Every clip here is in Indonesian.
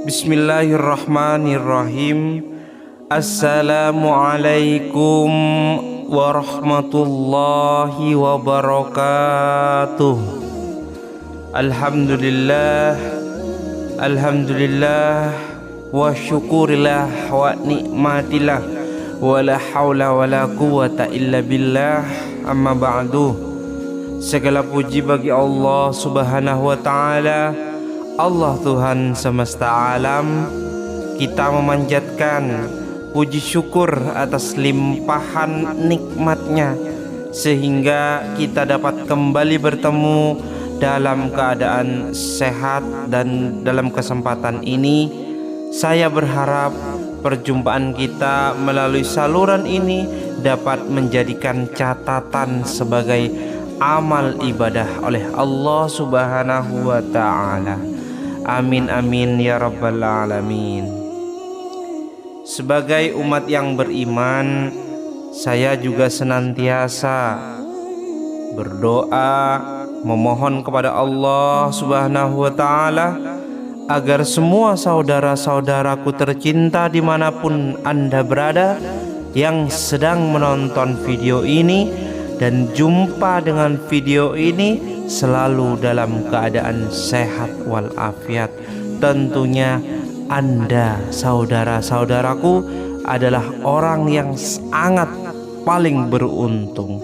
Bismillahirrahmanirrahim. Assalamualaikum warahmatullahi wabarakatuh. Alhamdulillah, alhamdulillah, wa syukurillah wa nikmatillah, wa la hawla wa la quwata illa billah. Amma ba'du. Segala puji bagi Allah subhanahu wa ta'ala, Allah Tuhan semesta alam. Kita memanjatkan puji syukur atas limpahan nikmatnya, sehingga kita dapat kembali bertemu dalam keadaan sehat. Dan dalam kesempatan ini saya berharap perjumpaan kita melalui saluran ini dapat menjadikan catatan sebagai amal ibadah oleh Allah subhanahu wa ta'ala. Amin amin ya rabbal alamin. Sebagai umat yang beriman, saya juga senantiasa berdoa memohon kepada Allah subhanahu wa ta'ala agar semua saudara-saudaraku tercinta dimanapun Anda berada yang sedang menonton video ini dan jumpa dengan video ini selalu dalam keadaan sehat walafiat. Tentunya Anda, saudara-saudaraku, adalah orang yang sangat paling beruntung.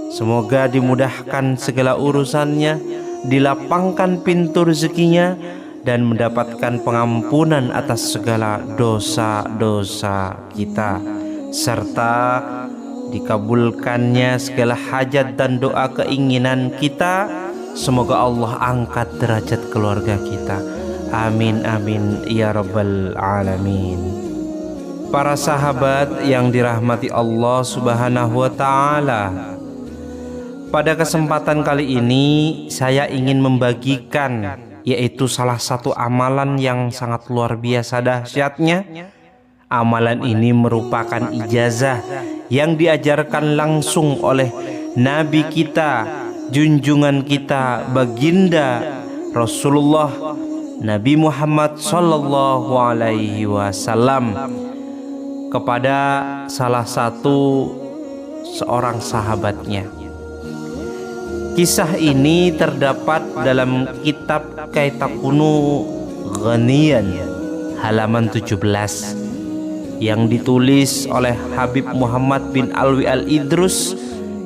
Semoga dimudahkan segala urusannya, dilapangkan pintu rezekinya, dan mendapatkan pengampunan atas segala dosa-dosa kita, serta dikabulkannya segala hajat dan doa keinginan kita. Semoga Allah angkat derajat keluarga kita. Amin amin ya rabbal alamin. Para sahabat yang dirahmati Allah subhanahu wa ta'ala, pada kesempatan kali ini saya ingin membagikan, yaitu salah satu amalan yang sangat luar biasa dahsyatnya. Amalan ini merupakan ijazah yang diajarkan langsung oleh Nabi kita, junjungan kita, baginda Rasulullah Nabi Muhammad sallallahu alaihi wasallam kepada salah satu seorang sahabatnya. Kisah ini terdapat dalam kitab Kitabun Ghaniyan halaman 17 yang ditulis oleh Habib Muhammad bin Alwi Al-Idrus.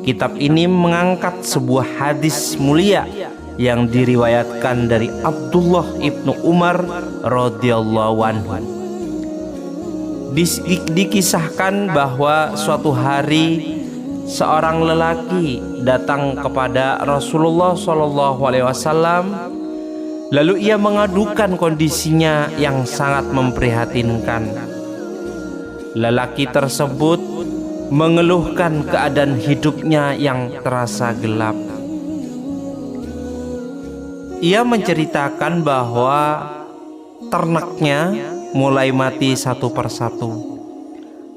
Kitab ini mengangkat sebuah hadis mulia yang diriwayatkan dari Abdullah ibnu Umar radhiyallahu anhu. Dikisahkan bahwa suatu hari seorang lelaki datang kepada Rasulullah SAW, lalu ia mengadukan kondisinya yang sangat memprihatinkan. Lelaki tersebut mengeluhkan keadaan hidupnya yang terasa gelap. Ia menceritakan bahwa ternaknya mulai mati satu persatu.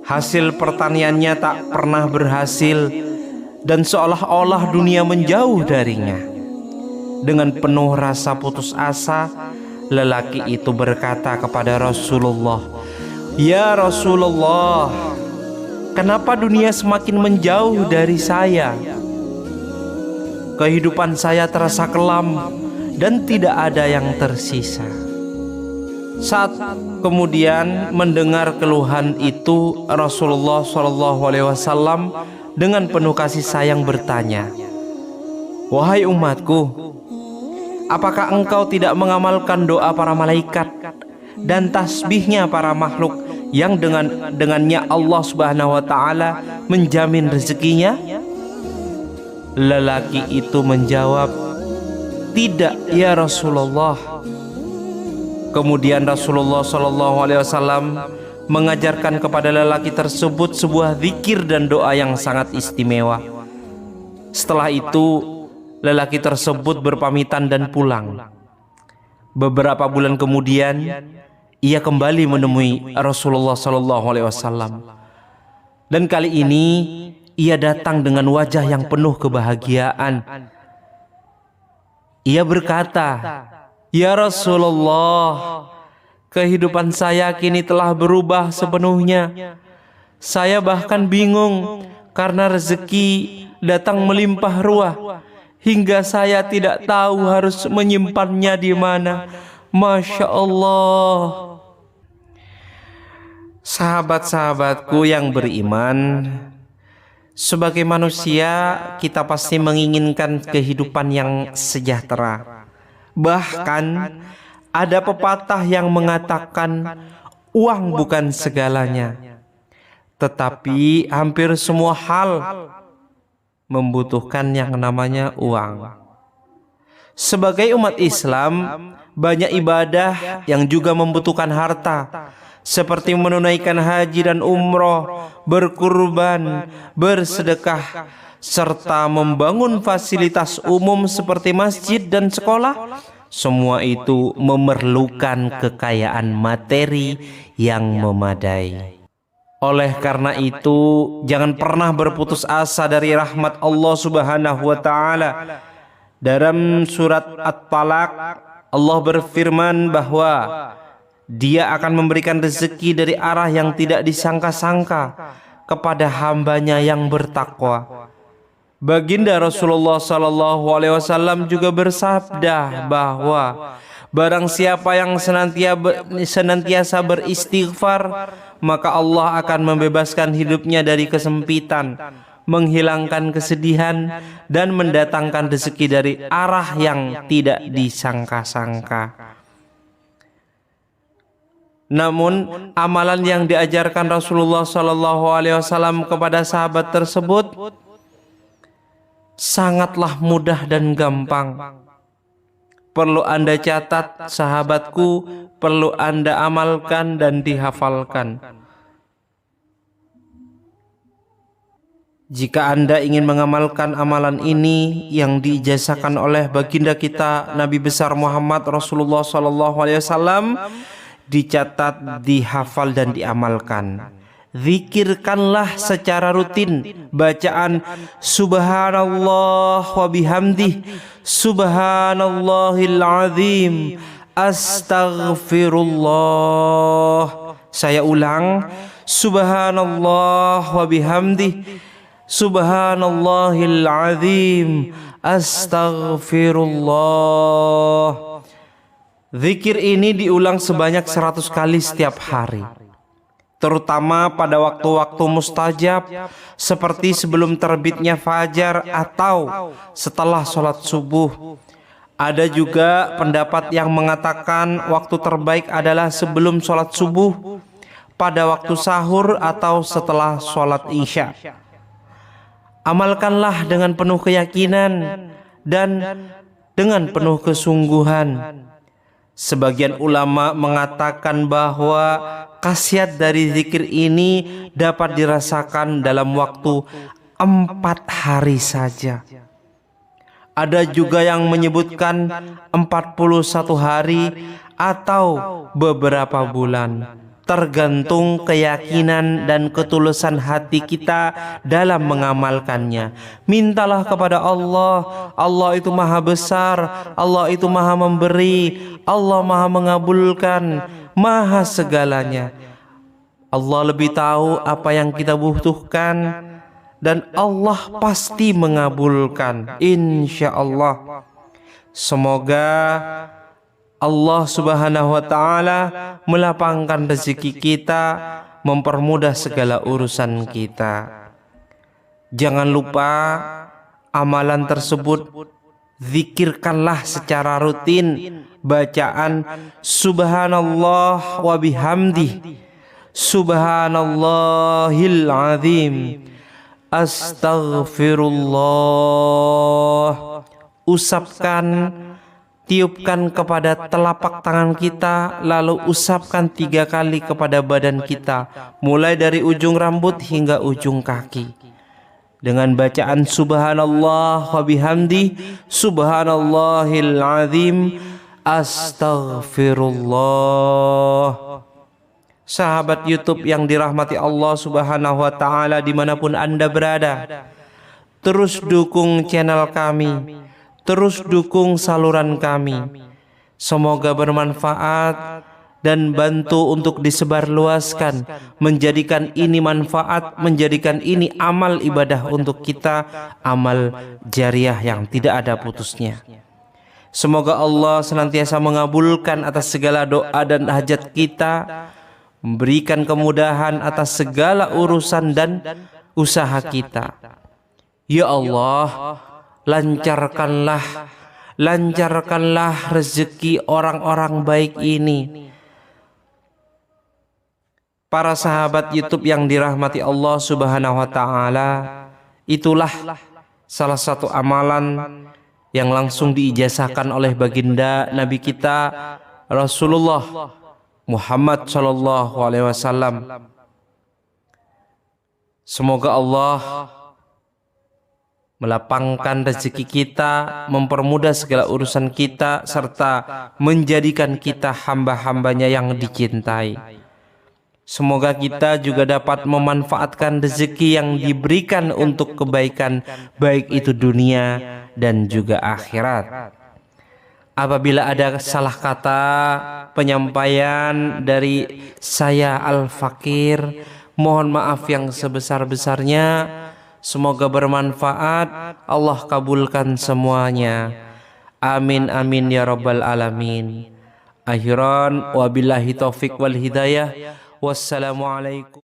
Hasil pertaniannya tak pernah berhasil dan seolah-olah dunia menjauh darinya. Dengan penuh rasa putus asa, lelaki itu berkata kepada Rasulullah, "Ya Rasulullah, kenapa dunia semakin menjauh dari saya? Kehidupan saya terasa kelam dan tidak ada yang tersisa." Saat kemudian mendengar keluhan itu, Rasulullah SAW dengan penuh kasih sayang bertanya, "Wahai umatku, apakah engkau tidak mengamalkan doa para malaikat dan tasbihnya para makhluk yang dengannya Allah subhanahu wa ta'ala menjamin rezekinya?" Lelaki itu menjawab, "Tidak ya Rasulullah." Kemudian Rasulullah SAW mengajarkan kepada lelaki tersebut sebuah zikir dan doa yang sangat istimewa. Setelah itu lelaki tersebut berpamitan dan pulang. Beberapa bulan kemudian ia kembali menemui Rasulullah SAW, dan kali ini ia datang dengan wajah yang penuh kebahagiaan. Ia berkata, "Ya Rasulullah, Kehidupan saya kini telah berubah sepenuhnya. Saya bahkan bingung karena rezeki datang melimpah ruah, hingga saya tidak tahu harus menyimpannya di mana. Masya Allah. Sahabat-sahabatku yang beriman, sebagai manusia kita pasti menginginkan kehidupan yang sejahtera. Bahkan ada pepatah yang mengatakan uang bukan segalanya, tetapi hampir semua hal membutuhkan yang namanya uang. Sebagai umat Islam, banyak ibadah yang juga membutuhkan harta, seperti menunaikan haji dan umroh, berkurban, bersedekah, serta membangun fasilitas umum seperti masjid dan sekolah. Semua itu memerlukan kekayaan materi yang memadai. Oleh karena itu, jangan pernah berputus asa dari rahmat Allah Subhanahu wa taala. Dalam surat At-Talaq, Allah berfirman bahwa Dia akan memberikan rezeki dari arah yang tidak disangka-sangka kepada hambanya yang bertakwa. Baginda Rasulullah SAW juga bersabda bahwa barang siapa yang senantiasa beristighfar, maka Allah akan membebaskan hidupnya dari kesempitan, menghilangkan kesedihan, dan mendatangkan rezeki dari arah yang tidak disangka-sangka. Namun amalan yang diajarkan Rasulullah SAW kepada sahabat tersebut sangatlah mudah dan gampang. Perlu Anda catat, sahabatku, perlu Anda amalkan dan dihafalkan. Jika Anda ingin mengamalkan amalan ini yang diijazahkan oleh baginda kita Nabi besar Muhammad Rasulullah SAW, dicatat, dihafal dan diamalkan. Zikirkanlah secara rutin bacaan Subhanallah wa bihamdih, Subhanallahil azim, Astaghfirullah. Saya ulang, Subhanallah wa bihamdih, Subhanallahil azim, Astaghfirullah. Zikir ini diulang sebanyak 100 kali setiap hari, terutama pada waktu-waktu mustajab seperti sebelum terbitnya fajar atau setelah sholat subuh. Ada juga pendapat yang mengatakan waktu terbaik adalah sebelum sholat subuh, pada waktu sahur atau setelah sholat isya. Amalkanlah dengan penuh keyakinan dan dengan penuh kesungguhan. Sebagian ulama mengatakan bahwa khasiat dari zikir ini dapat dirasakan dalam waktu 4 hari saja. Ada juga yang menyebutkan 41 hari atau beberapa bulan, tergantung keyakinan dan ketulusan hati kita dalam mengamalkannya. Mintalah kepada Allah. Allah itu maha besar, Allah itu maha memberi, Allah maha mengabulkan, maha segalanya. Allah lebih tahu apa yang kita butuhkan, dan Allah pasti mengabulkan, insya Allah. Semoga Allah Subhanahu wa ta'ala melapangkan rezeki kita, mempermudah segala urusan kita. Jangan lupa amalan tersebut zikirkanlah secara rutin. Bacaan Subhanallah wa bihamdih, Subhanallahil azim, Astaghfirullah. Usapkan, tiupkan kepada telapak tangan kita, lalu usapkan 3 kali kepada badan kita, mulai dari ujung rambut hingga ujung kaki, dengan bacaan Subhanallah wa bihamdi, Subhanallahil azim, Astaghfirullah. Sahabat YouTube yang dirahmati Allah Subhanahu wa ta'ala dimanapun Anda berada, terus dukung channel kami, terus dukung saluran kami. Semoga bermanfaat dan bantu untuk disebarluaskan, menjadikan ini manfaat, menjadikan ini amal ibadah untuk kita, amal jariah yang tidak ada putusnya. Semoga Allah senantiasa mengabulkan atas segala doa dan hajat kita, memberikan kemudahan atas segala urusan dan usaha kita. Ya Allah, lancarkanlah rezeki orang-orang baik ini. Para sahabat YouTube yang dirahmati Allah Subhanahu wa taala, itulah salah satu amalan yang langsung diijazahkan oleh baginda Nabi kita Rasulullah Muhammad sallallahu alaihi wasallam. Semoga Allah melapangkan rezeki kita, mempermudah segala urusan kita, serta menjadikan kita hamba-hambanya yang dicintai. Semoga kita juga dapat memanfaatkan rezeki yang diberikan untuk kebaikan, baik itu dunia dan juga akhirat. Apabila ada salah kata penyampaian dari saya Al-Fakir, mohon maaf yang sebesar-besarnya. Semoga bermanfaat. Allah kabulkan semuanya. Amin amin ya rabbal alamin. Akhiran wabillahi taufik wal hidayah. Wassalamualaikum.